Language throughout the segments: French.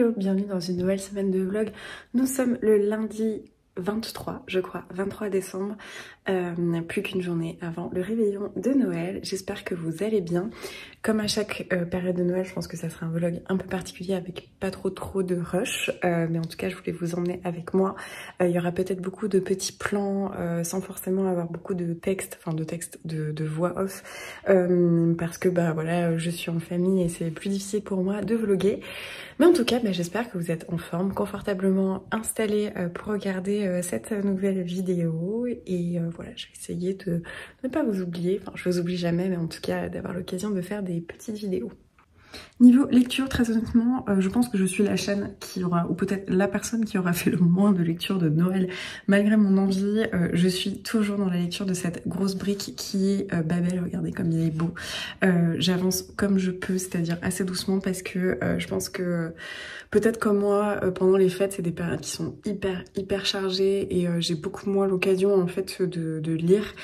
Hello, bienvenue dans une nouvelle semaine de vlog. Nous sommes le lundi 23, je crois, 23 décembre, plus qu'une journée avant le réveillon de Noël. J'espère que vous allez bien. Comme à chaque période de Noël, je pense que ça sera un vlog un peu particulier avec pas trop de rush, mais en tout cas je voulais vous emmener avec moi. Il y aura peut-être beaucoup de petits plans sans forcément avoir beaucoup de texte, enfin de voix off, parce que bah voilà, je suis en famille et c'est plus difficile pour moi de vlogger. Mais en tout cas, bah, j'espère que vous êtes en forme, confortablement installés pour regarder cette nouvelle vidéo. Et voilà, je vais essayer de ne pas vous oublier. Enfin, je vous oublie jamais, mais en tout cas d'avoir l'occasion de faire des petites vidéos. Niveau lecture, très honnêtement, je pense que je suis la chaîne qui aura, ou peut-être la personne qui aura fait le moins de lecture de Noël, malgré mon envie. Je suis toujours dans la lecture de cette grosse brique qui est Babel. Regardez comme il est beau. J'avance comme je peux, c'est-à-dire assez doucement, parce que je pense que peut-être comme moi, pendant les fêtes, c'est des périodes qui sont hyper chargées et j'ai beaucoup moins l'occasion en fait de lire.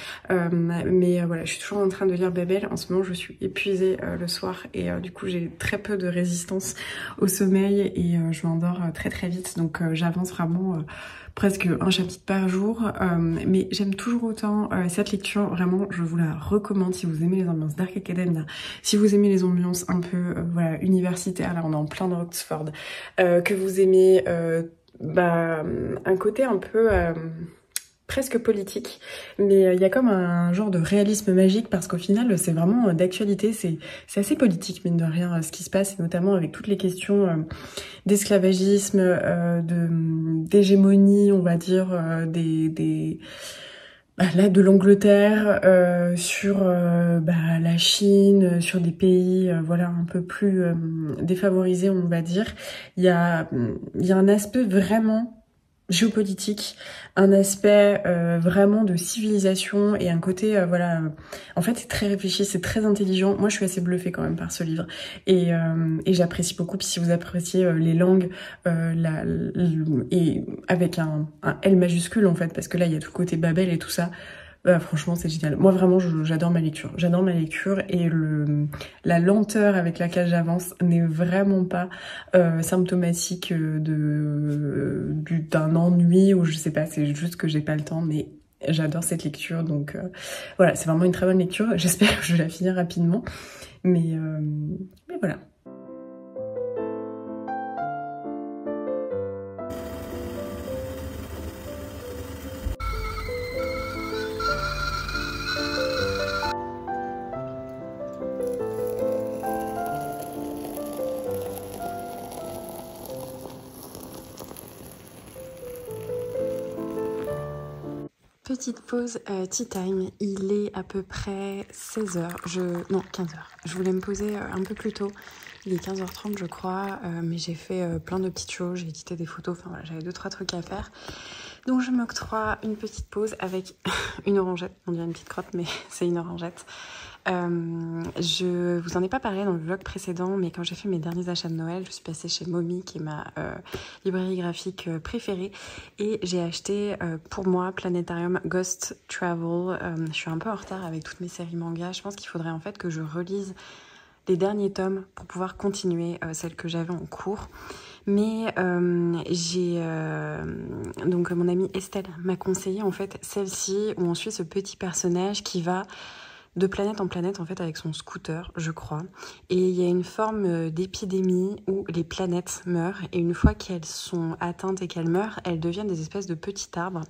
Mais voilà, je suis toujours en train de lire Babel. En ce moment, je suis épuisée le soir et du coup, j'ai très peu de résistance au sommeil et je m'endors très vite. Donc j'avance vraiment presque un chapitre par jour. Mais j'aime toujours autant cette lecture. Vraiment, je vous la recommande si vous aimez les ambiances Dark Academia, si vous aimez les ambiances un peu voilà, universitaires. Là, on est en plein dans Oxford. Que vous aimez un côté un peu presque politique, mais il y a comme un genre de réalisme magique parce qu'au final c'est vraiment d'actualité, c'est assez politique mine de rien ce qui se passe, et notamment avec toutes les questions d'esclavagisme, d'hégémonie on va dire, là de l'Angleterre, sur la Chine, sur des pays voilà un peu plus défavorisés on va dire. Il y a un aspect vraiment géopolitique, un aspect vraiment de civilisation et un côté voilà, en fait c'est très réfléchi, c'est très intelligent. Moi je suis assez bluffée quand même par ce livre et j'apprécie beaucoup. Puis si vous appréciez les langues et avec un L majuscule en fait, parce que là il y a tout le côté Babel et tout ça. Franchement c'est génial. Moi vraiment j'adore ma lecture. J'adore ma lecture et la lenteur avec laquelle j'avance n'est vraiment pas symptomatique d'un ennui ou je sais pas, c'est juste que j'ai pas le temps, mais j'adore cette lecture. Donc voilà, c'est vraiment une très bonne lecture. J'espère que je vais la finir rapidement. Mais voilà. Petite pause tea time, il est à peu près 16h, non 15h. Je voulais me poser un peu plus tôt, il est 15h30 je crois, mais j'ai fait plein de petites choses, j'ai édité des photos, enfin voilà, j'avais 2-3 trucs à faire. Donc je m'octroie une petite pause avec une orangette, on dirait une petite crotte mais c'est une orangette. Je vous en ai pas parlé dans le vlog précédent, mais quand j'ai fait mes derniers achats de Noël, je suis passée chez Momi, qui est ma librairie graphique préférée, et j'ai acheté pour moi Planétarium Ghost Travel. Je suis un peu en retard avec toutes mes séries manga. Je pense qu'il faudrait en fait que je relise les derniers tomes pour pouvoir continuer celles que j'avais en cours. Mais donc mon amie Estelle m'a conseillé en fait celle-ci, où on suit ce petit personnage qui va de planète en planète en fait avec son scooter je crois, et il y a une forme d'épidémie où les planètes meurent, et une fois qu'elles sont atteintes et qu'elles meurent, elles deviennent des espèces de petits arbres,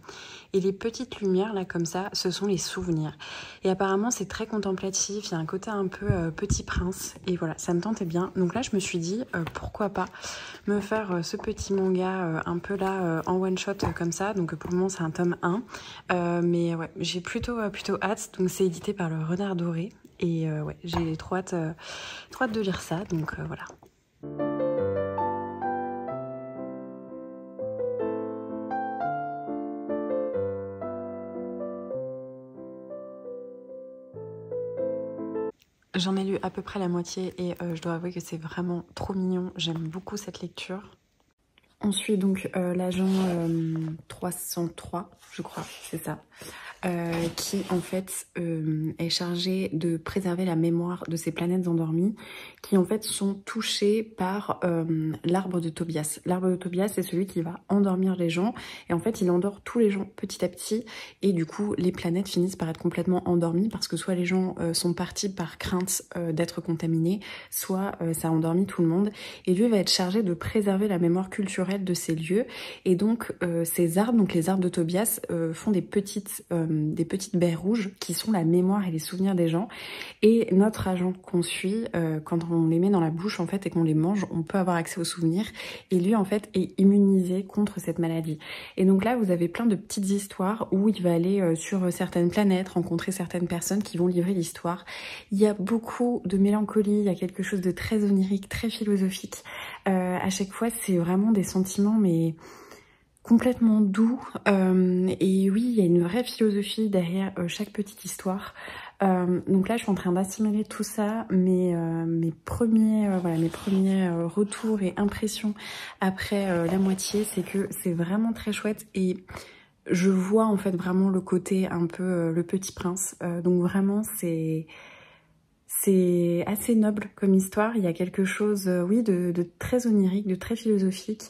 et les petites lumières là comme ça, ce sont les souvenirs, et apparemment c'est très contemplatif, il y a un côté un peu Petit Prince, et voilà, ça me tentait bien. Donc là je me suis dit pourquoi pas me faire ce petit manga un peu là en one shot comme ça. Donc pour le moment c'est un tome 1, mais ouais, j'ai plutôt hâte. Donc c'est édité par le Renard Doré et ouais, j'ai trop hâte de lire ça, donc voilà. J'en ai lu à peu près la moitié et je dois avouer que c'est vraiment trop mignon. J'aime beaucoup cette lecture. On suit donc l'agent 303, je crois, c'est ça. qui en fait est chargé de préserver la mémoire de ces planètes endormies qui en fait sont touchées par l'arbre de Tobias. L'arbre de Tobias, c'est celui qui va endormir les gens et en fait il endort tous les gens petit à petit et du coup les planètes finissent par être complètement endormies parce que soit les gens sont partis par crainte d'être contaminés, soit ça endormit tout le monde et lui va être chargé de préserver la mémoire culturelle de ces lieux et donc ces arbres, donc les arbres de Tobias font des petites baies rouges qui sont la mémoire et les souvenirs des gens et notre agent qu'on suit quand on les met dans la bouche en fait et qu'on les mange, on peut avoir accès aux souvenirs et lui en fait est immunisé contre cette maladie. Et donc là vous avez plein de petites histoires où il va aller sur certaines planètes, rencontrer certaines personnes qui vont livrer l'histoire. Il y a beaucoup de mélancolie, il y a quelque chose de très onirique, très philosophique. À chaque fois c'est vraiment des sentiments mais complètement doux et oui il y a une vraie philosophie derrière chaque petite histoire. Donc là je suis en train d'assimiler tout ça, mes premiers retours et impressions après la moitié, c'est que c'est vraiment très chouette et je vois en fait vraiment le côté un peu le Petit Prince, donc vraiment c'est assez noble comme histoire, il y a quelque chose oui de très onirique, de très philosophique,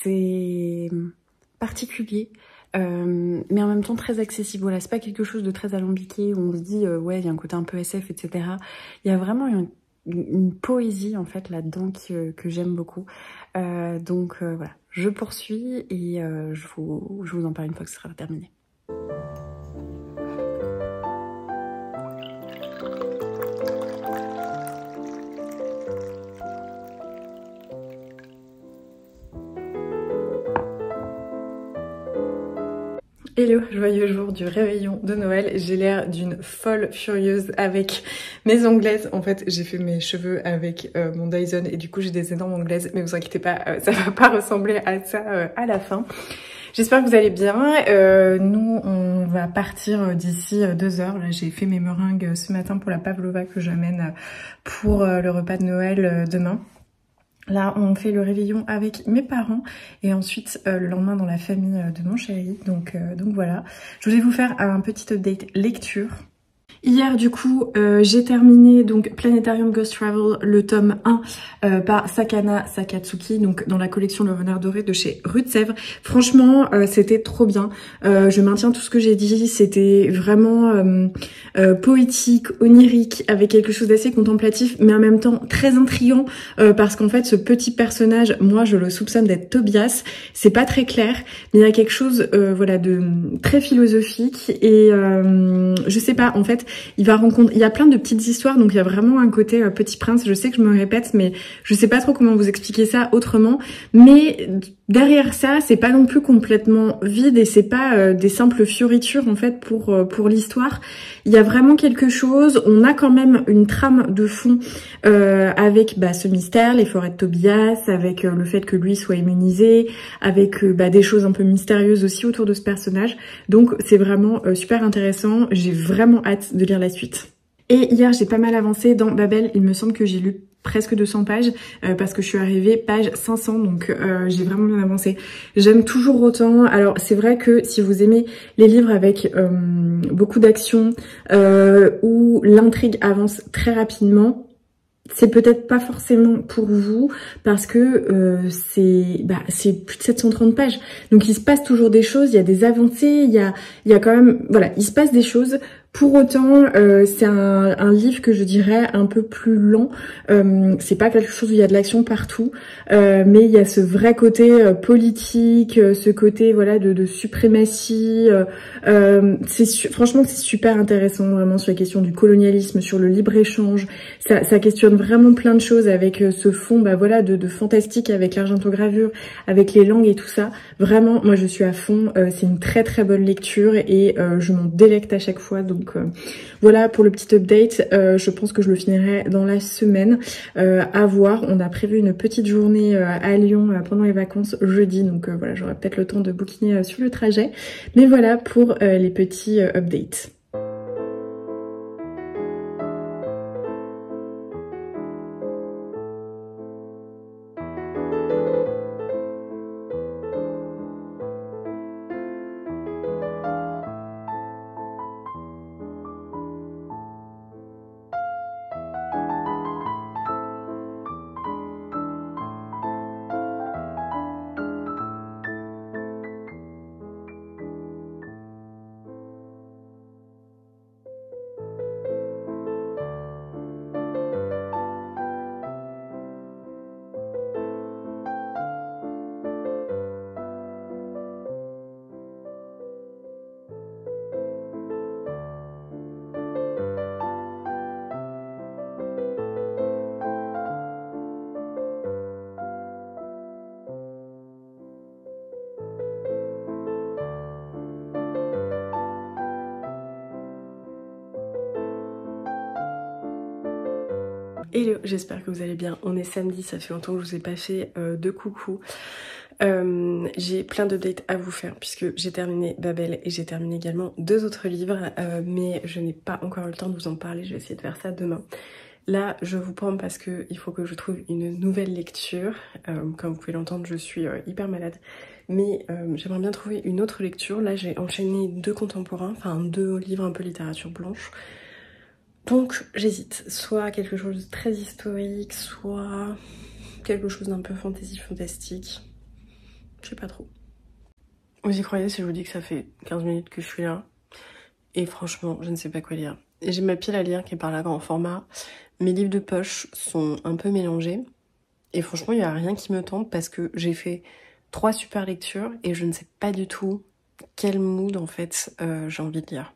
c'est particulier. Mais en même temps très accessible, voilà, c'est pas quelque chose de très alambiqué où on se dit ouais il y a un côté un peu SF etc. Il y a vraiment une poésie en fait là-dedans que j'aime beaucoup, donc voilà, je poursuis et je vous en parle une fois que ce sera terminé. Hello, joyeux jour du réveillon de Noël. J'ai l'air d'une folle furieuse avec mes onglaises. En fait, j'ai fait mes cheveux avec mon Dyson et du coup j'ai des énormes onglaises. Mais vous inquiétez pas, ça va pas ressembler à ça à la fin. J'espère que vous allez bien. Nous, on va partir d'ici 2 heures. Là, j'ai fait mes meringues ce matin pour la pavlova que j'amène pour le repas de Noël demain. Là, on fait le réveillon avec mes parents et ensuite le lendemain dans la famille de mon chéri. Donc voilà. Je voulais vous faire un petit update lecture. Hier du coup j'ai terminé donc Planetarium Ghost Travel, le tome 1 par Sakana Sakatsuki, donc dans la collection Le Renard Doré de chez Rue de Sèvres. Franchement c'était trop bien, je maintiens tout ce que j'ai dit, c'était vraiment poétique, onirique, avec quelque chose d'assez contemplatif mais en même temps très intriguant parce qu'en fait ce petit personnage, moi je le soupçonne d'être Tobias, c'est pas très clair mais il y a quelque chose voilà de très philosophique et je sais pas en fait. Il y a plein de petites histoires, donc il y a vraiment un côté Petit Prince. Je sais que je me répète, mais je sais pas trop comment vous expliquer ça autrement. Mais derrière ça, c'est pas non plus complètement vide et c'est pas des simples fioritures en fait pour l'histoire. Il y a vraiment quelque chose. On a quand même une trame de fond avec ce mystère, les forêts de Tobias, avec le fait que lui soit immunisé, avec des choses un peu mystérieuses aussi autour de ce personnage. Donc c'est vraiment super intéressant. J'ai vraiment hâte de lire la suite. Et hier j'ai pas mal avancé dans Babel, il me semble que j'ai lu presque 200 pages parce que je suis arrivée page 500, donc j'ai vraiment bien avancé. J'aime toujours autant. Alors c'est vrai que si vous aimez les livres avec beaucoup d'action où l'intrigue avance très rapidement, c'est peut-être pas forcément pour vous parce que c'est plus de 730 pages. Donc il se passe toujours des choses, il y a des avancées, il y a quand même, voilà, il se passe des choses. Pour autant, c'est un livre que je dirais un peu plus lent. C'est pas quelque chose où il y a de l'action partout, mais il y a ce vrai côté politique, ce côté voilà de suprématie. Franchement, c'est super intéressant vraiment sur la question du colonialisme, sur le libre-échange. Ça questionne vraiment plein de choses avec ce fond voilà de fantastique avec l'argentogravure, avec les langues et tout ça. Vraiment, moi je suis à fond. C'est une très très bonne lecture et je m'en délecte à chaque fois. Donc voilà pour le petit update. Je pense que je le finirai dans la semaine. À voir. On a prévu une petite journée à Lyon pendant les vacances jeudi. Donc voilà, j'aurai peut-être le temps de bouquiner sur le trajet. Mais voilà pour les petits updates. Hello, j'espère que vous allez bien. On est samedi, ça fait longtemps que je vous ai pas fait de coucou. J'ai plein d'updates à vous faire puisque j'ai terminé Babel et j'ai terminé également 2 autres livres, mais je n'ai pas encore eu le temps de vous en parler, je vais essayer de faire ça demain. Là, je vous prends parce qu'il faut que je trouve une nouvelle lecture. Comme vous pouvez l'entendre, je suis hyper malade. Mais j'aimerais bien trouver une autre lecture. Là, j'ai enchaîné 2 contemporains, enfin 2 livres un peu littérature blanche. Donc j'hésite, soit quelque chose de très historique, soit quelque chose d'un peu fantasy fantastique. Je sais pas trop. Vous y croyez si je vous dis que ça fait 15 minutes que je suis là? Et franchement, je ne sais pas quoi lire. J'ai ma pile à lire qui est par là grand format. Mes livres de poche sont un peu mélangés. Et franchement, il n'y a rien qui me tente parce que j'ai fait 3 super lectures et je ne sais pas du tout quel mood en fait j'ai envie de lire.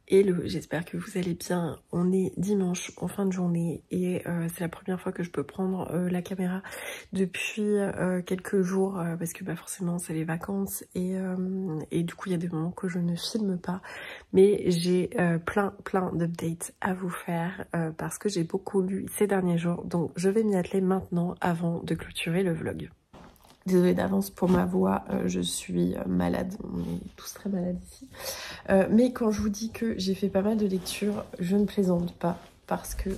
Hello, j'espère que vous allez bien. On est dimanche en fin de journée et c'est la première fois que je peux prendre la caméra depuis quelques jours parce que bah, forcément c'est les vacances et du coup il y a des moments que je ne filme pas. Mais j'ai plein d'updates à vous faire parce que j'ai beaucoup lu ces derniers jours. Donc je vais m'y atteler maintenant avant de clôturer le vlog. Désolée d'avance pour ma voix, je suis malade, on est tous très malades ici. Mais quand je vous dis que j'ai fait pas mal de lectures, je ne plaisante pas parce que...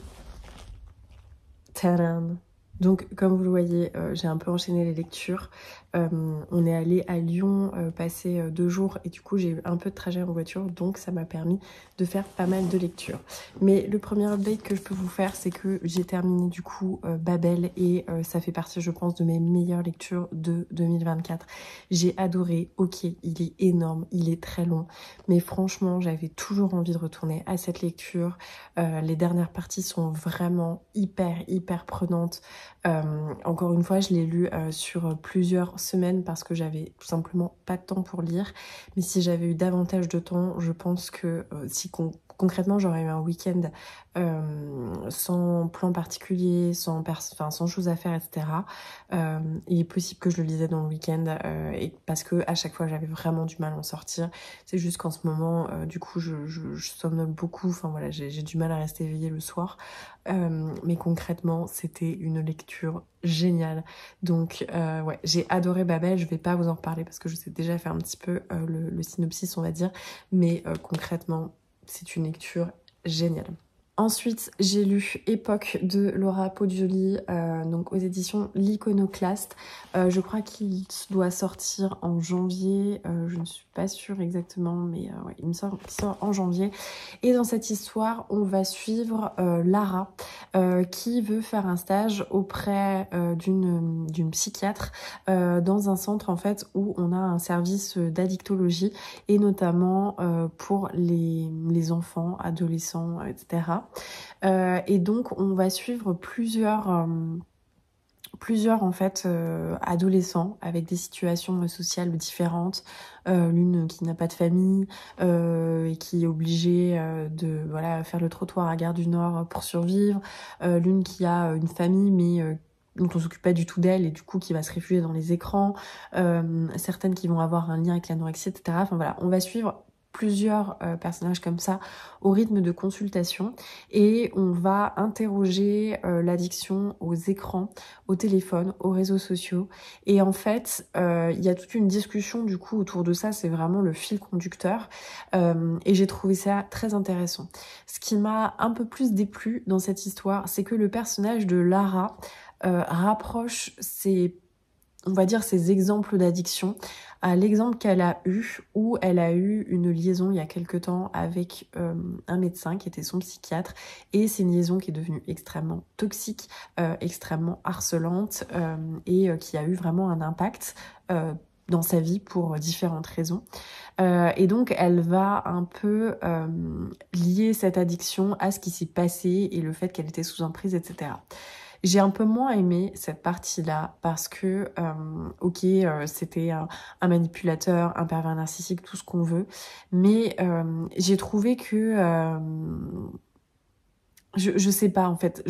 Tadam! Donc comme vous le voyez, j'ai un peu enchaîné les lectures. On est allé à Lyon passer 2 jours et du coup j'ai eu un peu de trajet en voiture, donc ça m'a permis de faire pas mal de lectures. Mais le premier update que je peux vous faire, c'est que j'ai terminé du coup Babel et ça fait partie je pense de mes meilleures lectures de 2024. J'ai adoré, ok il est énorme, il est très long, mais franchement j'avais toujours envie de retourner à cette lecture. Les dernières parties sont vraiment hyper prenantes. Encore une fois, je l'ai lu sur plusieurs semaines parce que j'avais tout simplement pas de temps pour lire. Mais si j'avais eu davantage de temps, je pense que si concrètement j'aurais eu un week-end sans plan particulier, sans chose à faire, etc. Il est possible que je le lisais dans le week-end et parce que à chaque fois j'avais vraiment du mal à en sortir. C'est juste qu'en ce moment, du coup, je somnole beaucoup. Enfin voilà, j'ai du mal à rester éveillée le soir. Mais concrètement, c'était une lecture géniale. Donc ouais, j'ai adoré Babel. Je vais pas vous en reparler parce que je sais déjà faire un petit peu le synopsis, on va dire. Mais concrètement, c'est une lecture géniale. Ensuite, j'ai lu Époque de Laura Poggioli, donc aux éditions L'Iconoclaste. Je crois qu'il doit sortir en janvier, je ne suis pas sûre exactement, mais ouais, il sort en janvier. Et dans cette histoire, on va suivre Lara, qui veut faire un stage auprès d'une psychiatre dans un centre en fait où on a un service d'addictologie et notamment pour les enfants, adolescents, etc. Et donc on va suivre plusieurs en fait adolescents avec des situations sociales différentes, l'une qui n'a pas de famille et qui est obligée de voilà faire le trottoir à Gare du Nord pour survivre, l'une qui a une famille mais dont on s'occupe pas du tout d'elle et du coup qui va se réfugier dans les écrans, certaines qui vont avoir un lien avec l'anorexie, etc. Enfin voilà, on va suivre plusieurs personnages comme ça au rythme de consultation et on va interroger l'addiction aux écrans, au téléphone, aux réseaux sociaux et en fait il y a toute une discussion du coup autour de ça, c'est vraiment le fil conducteur et j'ai trouvé ça très intéressant. Ce qui m'a un peu plus déplu dans cette histoire, c'est que le personnage de Lara rapproche on va dire ces exemples d'addiction à l'exemple qu'elle a eu, où elle a eu une liaison il y a quelque temps avec un médecin qui était son psychiatre, et c'est une liaison qui est devenue extrêmement toxique, extrêmement harcelante et qui a eu vraiment un impact dans sa vie pour différentes raisons. Et donc, elle va un peu lier cette addiction à ce qui s'est passé et le fait qu'elle était sous emprise, etc. J'ai un peu moins aimé cette partie-là parce que, c'était un manipulateur, un pervers narcissique, tout ce qu'on veut, mais j'ai trouvé que... je sais pas, en fait.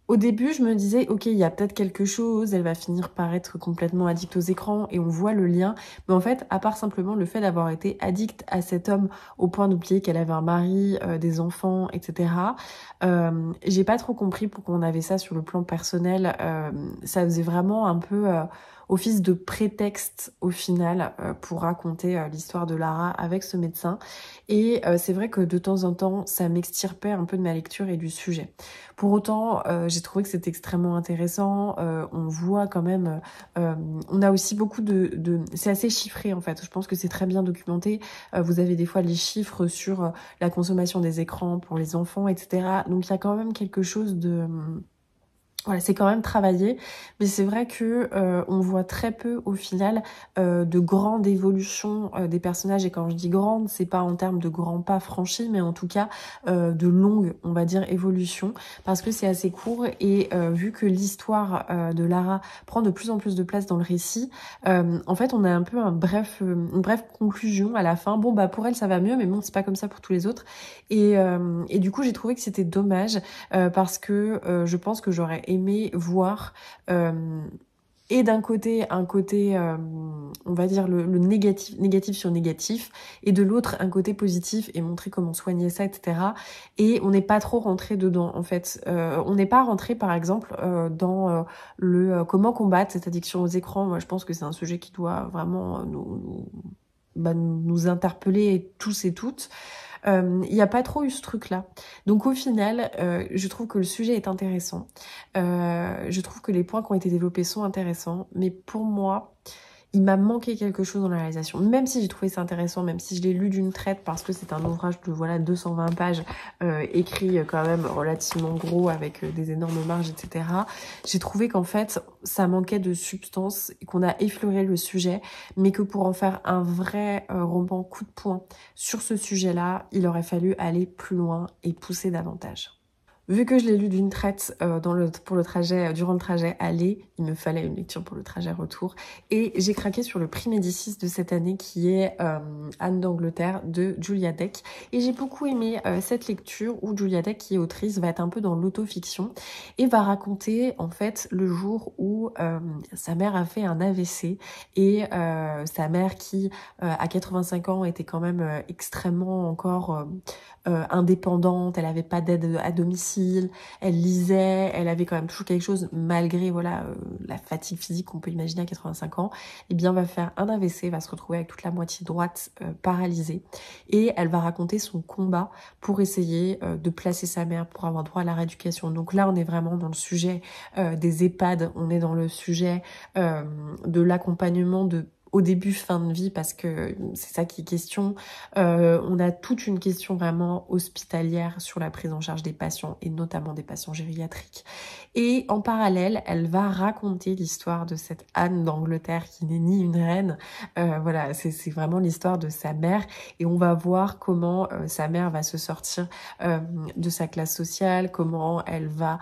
Au début, je me disais, ok, il y a peut-être quelque chose, elle va finir par être complètement addict aux écrans et on voit le lien. Mais en fait, à part simplement le fait d'avoir été addict à cet homme au point d'oublier qu'elle avait un mari, des enfants, etc., j'ai pas trop compris pourquoi on avait ça sur le plan personnel. Ça faisait vraiment un peu office de prétexte au final pour raconter l'histoire de Lara avec ce médecin. Et c'est vrai que de temps en temps, ça m'extirpait un peu de ma lecture et du sujet. Pour autant, j'ai trouvé que c'était extrêmement intéressant. On voit quand même... on a aussi beaucoup c'est assez chiffré en fait. Je pense que c'est très bien documenté. Vous avez des fois les chiffres sur la consommation des écrans pour les enfants, etc. Donc il y a quand même quelque chose de... Voilà, c'est quand même travaillé, mais c'est vrai que on voit très peu au final de grandes évolutions des personnages. Et quand je dis grande, c'est pas en termes de grands pas franchis, mais en tout cas de longues, on va dire, évolutions, parce que c'est assez court. Et vu que l'histoire de Lara prend de plus en plus de place dans le récit, en fait, on a un peu une brève conclusion à la fin. Bon, bah pour elle, ça va mieux, mais bon, c'est pas comme ça pour tous les autres. Et du coup, j'ai trouvé que c'était dommage parce que je pense que j'aurais aimé voir et d'un côté un côté on va dire le négatif sur négatif, et de l'autre un côté positif et montrer comment soigner ça, etc. Et on n'est pas trop rentré dedans en fait. On n'est pas rentré par exemple dans comment combattre cette addiction aux écrans. Moi je pense que c'est un sujet qui doit vraiment nous interpeller tous et toutes. Il n'y a pas trop eu ce truc-là. Donc au final, je trouve que le sujet est intéressant. Je trouve que les points qui ont été développés sont intéressants. Mais pour moi, il m'a manqué quelque chose dans la réalisation. Même si j'ai trouvé ça intéressant, même si je l'ai lu d'une traite, parce que c'est un ouvrage de 220 pages, écrit quand même relativement gros, avec des énormes marges, etc. J'ai trouvé qu'en fait, ça manquait de substance, et qu'on a effleuré le sujet, mais que pour en faire un vrai roman coup de poing sur ce sujet-là, il aurait fallu aller plus loin et pousser davantage. Vu que je l'ai lu d'une traite durant le trajet aller, il me fallait une lecture pour le trajet retour. Et j'ai craqué sur le prix Médicis de cette année qui est Anne d'Angleterre de Julia Deck. Et j'ai beaucoup aimé cette lecture où Julia Deck, qui est autrice, va être un peu dans l'autofiction et va raconter en fait le jour où sa mère a fait un AVC et sa mère qui à 85 ans était quand même extrêmement encore indépendante, elle avait pas d'aide à domicile, elle lisait, elle avait quand même toujours quelque chose malgré la fatigue physique qu'on peut imaginer à 85 ans, et bien va faire un AVC, va se retrouver avec toute la moitié droite paralysée, et elle va raconter son combat pour essayer de placer sa mère pour avoir droit à la rééducation. Donc là on est vraiment dans le sujet des EHPAD, on est dans le sujet de l'accompagnement au début, fin de vie, parce que c'est ça qui est question. On a toute une question vraiment hospitalière sur la prise en charge des patients, et notamment des patients gériatriques. Et en parallèle, elle va raconter l'histoire de cette Anne d'Angleterre qui n'est ni une reine. C'est vraiment l'histoire de sa mère, et on va voir comment sa mère va se sortir de sa classe sociale, comment elle va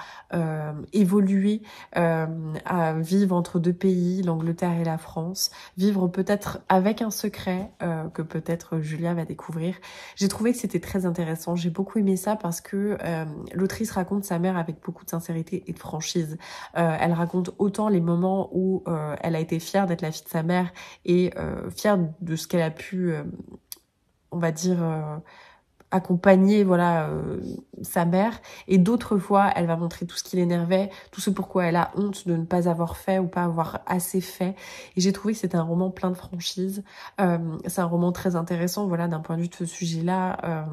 évoluer à vivre entre deux pays, l'Angleterre et la France, vivre peut-être avec un secret que peut-être Julia va découvrir. J'ai trouvé que c'était très intéressant. J'ai beaucoup aimé ça parce que l'autrice raconte sa mère avec beaucoup de sincérité et de franchise. Elle raconte autant les moments où elle a été fière d'être la fille de sa mère et fière de ce qu'elle a pu, on va dire... accompagner sa mère, et d'autres fois elle va montrer tout ce qui l'énervait, tout ce pourquoi elle a honte de ne pas avoir fait ou pas avoir assez fait. Et j'ai trouvé que c'était un roman plein de franchise. C'est un roman très intéressant d'un point de vue de ce sujet-là,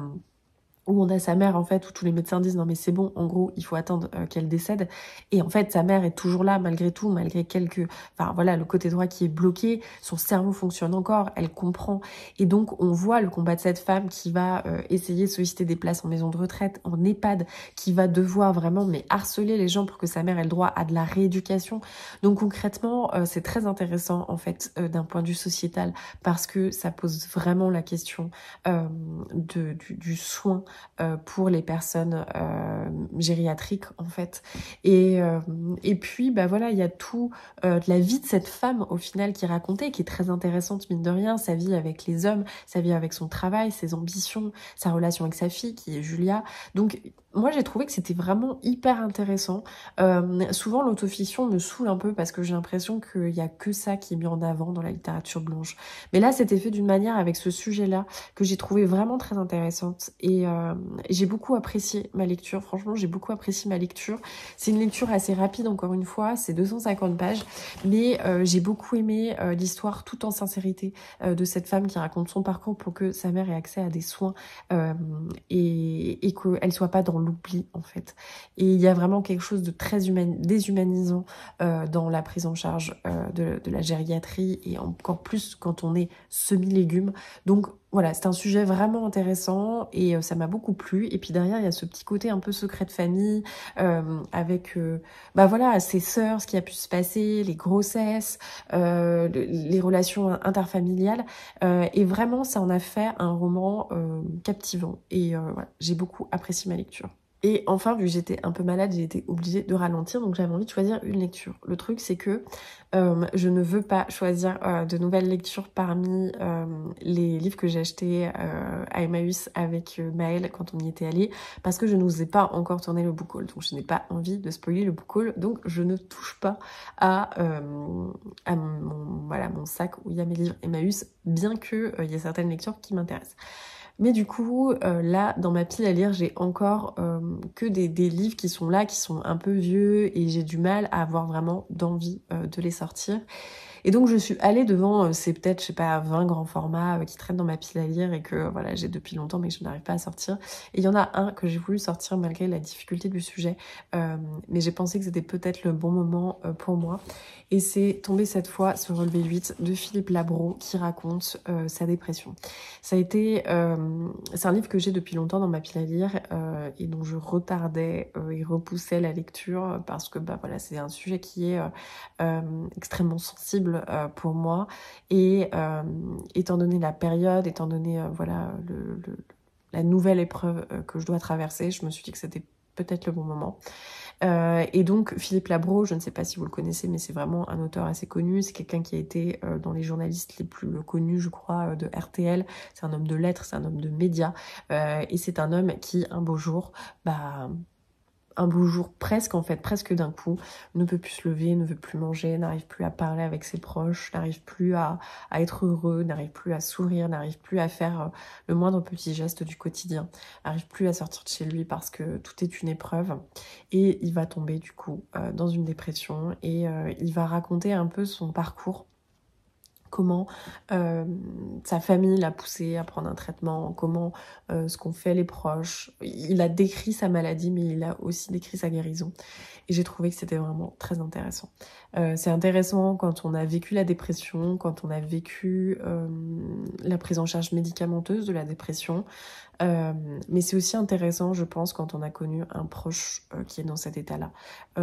où on a sa mère en fait, où tous les médecins disent non mais c'est bon, en gros il faut attendre qu'elle décède, et en fait sa mère est toujours là malgré tout, malgré quelques, enfin voilà, le côté droit qui est bloqué, son cerveau fonctionne encore, elle comprend, et donc on voit le combat de cette femme qui va essayer de solliciter des places en maison de retraite, en EHPAD, qui va devoir vraiment mais harceler les gens pour que sa mère ait le droit à de la rééducation. Donc concrètement c'est très intéressant en fait d'un point de vue sociétal, parce que ça pose vraiment la question du soin pour les personnes gériatriques en fait, et puis bah voilà, il y a tout de la vie de cette femme au final qui est racontée, qui est très intéressante mine de rien, sa vie avec les hommes, sa vie avec son travail, ses ambitions, sa relation avec sa fille qui est Julia. Donc moi j'ai trouvé que c'était vraiment hyper intéressant. Souvent l'autofiction me saoule un peu parce que j'ai l'impression qu'il y a que ça qui est mis en avant dans la littérature blanche, mais là c'était fait d'une manière avec ce sujet là que j'ai trouvé vraiment très intéressante, et j'ai beaucoup apprécié ma lecture. Franchement j'ai beaucoup apprécié ma lecture. C'est une lecture assez rapide, encore une fois, c'est 250 pages, mais j'ai beaucoup aimé l'histoire tout en sincérité de cette femme qui raconte son parcours pour que sa mère ait accès à des soins et qu'elle soit pas dans l'oubli en fait. Et il y a vraiment quelque chose de très déshumanisant dans la prise en charge de la gériatrie, et encore plus quand on est semi-légume. Donc voilà, c'est un sujet vraiment intéressant, et ça m'a beaucoup plu. Et puis derrière, il y a ce petit côté un peu secret de famille, avec bah voilà, ses sœurs, ce qui a pu se passer, les grossesses, les relations interfamiliales. Et vraiment, ça en a fait un roman captivant. Et voilà, j'ai beaucoup apprécié ma lecture. Et enfin, vu que j'étais un peu malade, j'ai été obligée de ralentir, donc j'avais envie de choisir une lecture. Le truc, c'est que je ne veux pas choisir de nouvelles lectures parmi les livres que j'ai achetés à Emmaüs avec Maëlle quand on y était allé, parce que je ne vous ai pas encore tourné le book haul, donc je n'ai pas envie de spoiler le book haul, donc je ne touche pas à mon sac où il y a mes livres Emmaüs, bien que il y ait certaines lectures qui m'intéressent. Mais du coup, là, dans ma pile à lire, j'ai encore que des livres qui sont là, qui sont un peu vieux, et j'ai du mal à avoir vraiment d'envie de les sortir. Et donc je suis allée devant, c'est peut-être, je sais pas, 20 grands formats qui traînent dans ma pile à lire et que voilà, j'ai depuis longtemps mais que je n'arrive pas à sortir. Et il y en a un que j'ai voulu sortir malgré la difficulté du sujet, mais j'ai pensé que c'était peut-être le bon moment pour moi. Et c'est tombé cette fois sur Relevé 8 de Philippe Labro qui raconte sa dépression. Ça a été, c'est un livre que j'ai depuis longtemps dans ma pile à lire et dont je retardais et repoussais la lecture parce que bah voilà, c'est un sujet qui est extrêmement sensible pour moi, et étant donné la période, étant donné voilà la nouvelle épreuve que je dois traverser, je me suis dit que c'était peut-être le bon moment. Et donc Philippe Labro, je ne sais pas si vous le connaissez, mais c'est vraiment un auteur assez connu. C'est quelqu'un qui a été dans les journalistes les plus connus, je crois, de RTL. C'est un homme de lettres, c'est un homme de médias, et c'est un homme qui, un beau jour, presque en fait, presque d'un coup, ne peut plus se lever, ne veut plus manger, n'arrive plus à parler avec ses proches, n'arrive plus à être heureux, n'arrive plus à sourire, n'arrive plus à faire le moindre petit geste du quotidien, n'arrive plus à sortir de chez lui parce que tout est une épreuve, et il va tomber du coup dans une dépression, et il va raconter un peu son parcours, comment sa famille l'a poussé à prendre un traitement, comment ce qu'ont fait les proches. Il a décrit sa maladie, mais il a aussi décrit sa guérison. Et j'ai trouvé que c'était vraiment très intéressant. C'est intéressant quand on a vécu la dépression, quand on a vécu la prise en charge médicamenteuse de la dépression. Mais c'est aussi intéressant, je pense, quand on a connu un proche qui est dans cet état-là.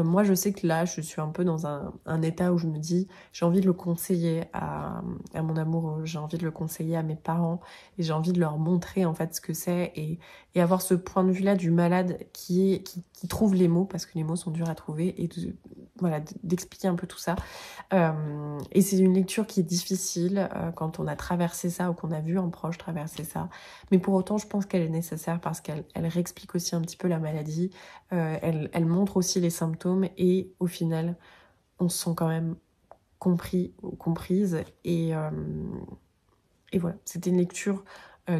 Moi, je sais que là, je suis un peu dans un état où je me dis, j'ai envie de le conseiller à mon amoureux, j'ai envie de le conseiller à mes parents, et j'ai envie de leur montrer en fait ce que c'est, et avoir ce point de vue-là du malade qui trouve les mots, parce que les mots sont durs à trouver, et voilà, d'expliquer un peu tout ça. Et c'est une lecture qui est difficile quand on a traversé ça, ou qu'on a vu un proche traverser ça. Mais pour autant, je pense qu'elle est nécessaire parce qu'elle réexplique aussi un petit peu la maladie. Elle montre aussi les symptômes, et au final, on se sent quand même compris ou comprise. Et voilà, c'était une lecture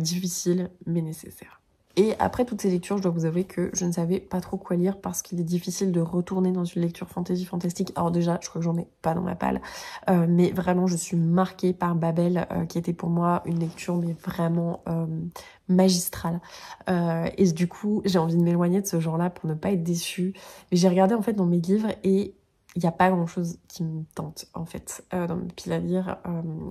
difficile mais nécessaire. Et après toutes ces lectures, je dois vous avouer que je ne savais pas trop quoi lire parce qu'il est difficile de retourner dans une lecture fantastique. Alors déjà, je crois que j'en ai pas dans ma palle, mais vraiment je suis marquée par Babel, qui était pour moi une lecture mais vraiment magistrale. Et du coup, j'ai envie de m'éloigner de ce genre-là pour ne pas être déçue. Mais j'ai regardé en fait dans mes livres et il n'y a pas grand chose qui me tente en fait dans mes piles à lire.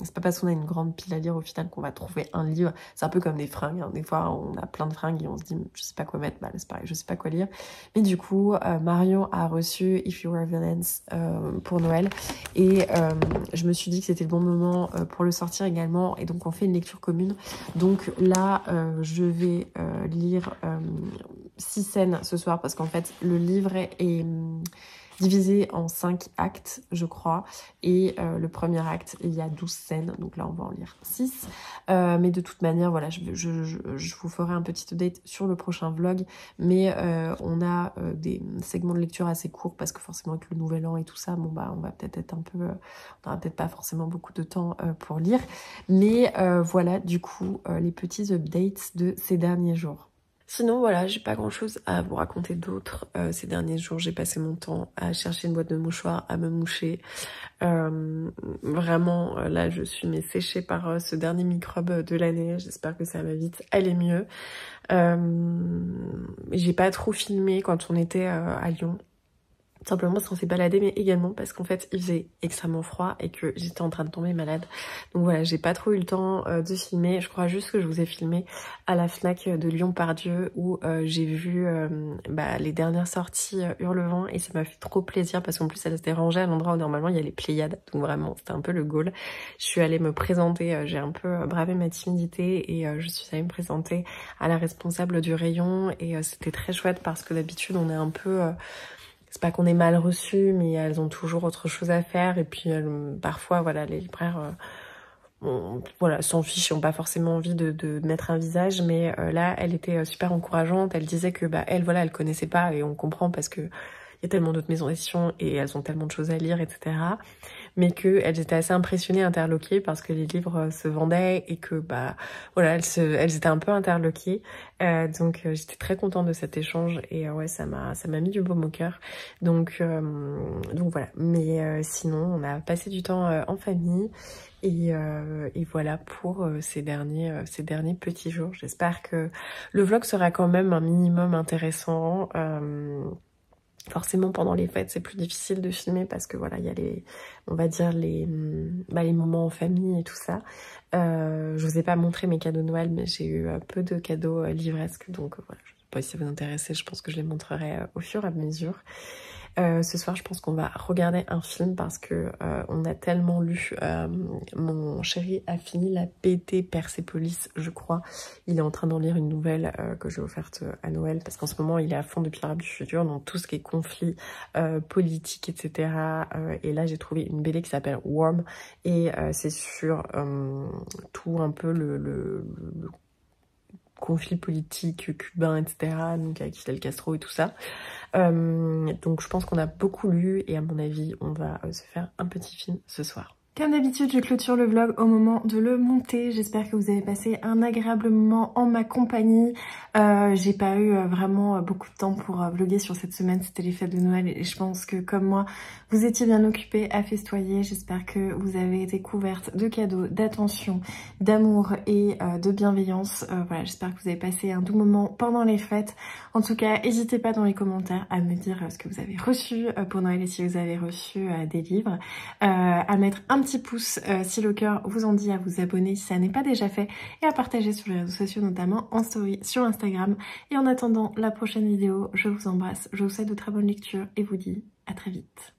C'est pas parce qu'on a une grande pile à lire au final qu'on va trouver un livre. C'est un peu comme des fringues, hein. Des fois on a plein de fringues et on se dit je sais pas quoi mettre, bah c'est pareil, je sais pas quoi lire. Mais du coup Marion a reçu If You Were Villains pour Noël et je me suis dit que c'était le bon moment pour le sortir également, et donc on fait une lecture commune. Donc là je vais lire 6 scènes ce soir parce qu'en fait le livre est divisé en 5 actes, je crois. Et le premier acte, il y a 12 scènes. Donc là, on va en lire 6. Mais de toute manière, voilà, je vous ferai un petit update sur le prochain vlog. Mais on a des segments de lecture assez courts parce que forcément, avec le nouvel an et tout ça, bon, bah, on va peut-être être un peu... on n'aura peut-être pas forcément beaucoup de temps pour lire. Mais voilà, du coup, les petits updates de ces derniers jours. Sinon voilà, j'ai pas grand chose à vous raconter d'autre. Ces derniers jours, j'ai passé mon temps à chercher une boîte de mouchoirs, à me moucher. Vraiment, là je suis séchée par ce dernier microbe de l'année. J'espère que ça va vite aller mieux. J'ai pas trop filmé quand on était à Lyon. Simplement parce qu'on s'est baladé, mais également parce qu'en fait il faisait extrêmement froid et que j'étais en train de tomber malade. Donc voilà, j'ai pas trop eu le temps de filmer. Je crois juste que je vous ai filmé à la Fnac de Lyon-Part-Dieu où j'ai vu les dernières sorties Hurlevent, et ça m'a fait trop plaisir parce qu'en plus elles étaient rangées à l'endroit où normalement il y a les Pléiades. Donc vraiment c'était un peu le goal. Je suis allée me présenter, j'ai un peu bravé ma timidité et je suis allée me présenter à la responsable du rayon, et c'était très chouette parce que d'habitude on est un peu... c'est pas qu'on est mal reçu, mais elles ont toujours autre chose à faire. Et puis parfois, voilà, les libraires voilà, s'en fichent, n'ont pas forcément envie de mettre un visage. Mais là, elle était super encourageante. Elle disait que elle, voilà, elle connaissait pas, et on comprend parce que il y a tellement d'autres maisons d'édition et elles ont tellement de choses à lire, etc. Mais qu'elles étaient assez impressionnées, interloquées parce que les livres se vendaient et que voilà, elles étaient un peu interloquées. Donc j'étais très contente de cet échange et ouais, ça m'a mis du baume au cœur. Donc voilà. Mais sinon, on a passé du temps en famille. Et voilà pour ces derniers petits jours. J'espère que le vlog sera quand même un minimum intéressant. Forcément pendant les fêtes c'est plus difficile de filmer parce que voilà, il y a on va dire les moments en famille et tout ça. Je vous ai pas montré mes cadeaux de Noël, mais j'ai eu peu de cadeaux livresques, donc voilà, je sais pas si ça vous intéresse, je pense que je les montrerai au fur et à mesure. Ce soir je pense qu'on va regarder un film parce que on a tellement lu. Mon chéri a fini la BD Persépolis, je crois. Il est en train d'en lire une nouvelle que j'ai offerte à Noël parce qu'en ce moment il est à fond depuis l'Arabe du futur, donc tout ce qui est conflit politique, etc. Et là j'ai trouvé une BD qui s'appelle Warm, et c'est sur tout un peu le conflit politique cubain, etc. Donc avec Fidel Castro et tout ça. Donc je pense qu'on a beaucoup lu et à mon avis on va se faire un petit film ce soir. Comme d'habitude, je clôture le vlog au moment de le monter. J'espère que vous avez passé un agréable moment en ma compagnie. J'ai pas eu vraiment beaucoup de temps pour vlogger sur cette semaine. C'était les fêtes de Noël et je pense que comme moi, vous étiez bien occupés à festoyer. J'espère que vous avez été couvertes de cadeaux, d'attention, d'amour et de bienveillance. Voilà, j'espère que vous avez passé un doux moment pendant les fêtes. En tout cas, n'hésitez pas dans les commentaires à me dire ce que vous avez reçu pour Noël et si vous avez reçu des livres. À mettre un petit pouce si le cœur vous en dit, à vous abonner si ça n'est pas déjà fait et à partager sur les réseaux sociaux, notamment en story sur Instagram. Et en attendant la prochaine vidéo, je vous embrasse, je vous souhaite de très bonnes lectures et vous dis à très vite.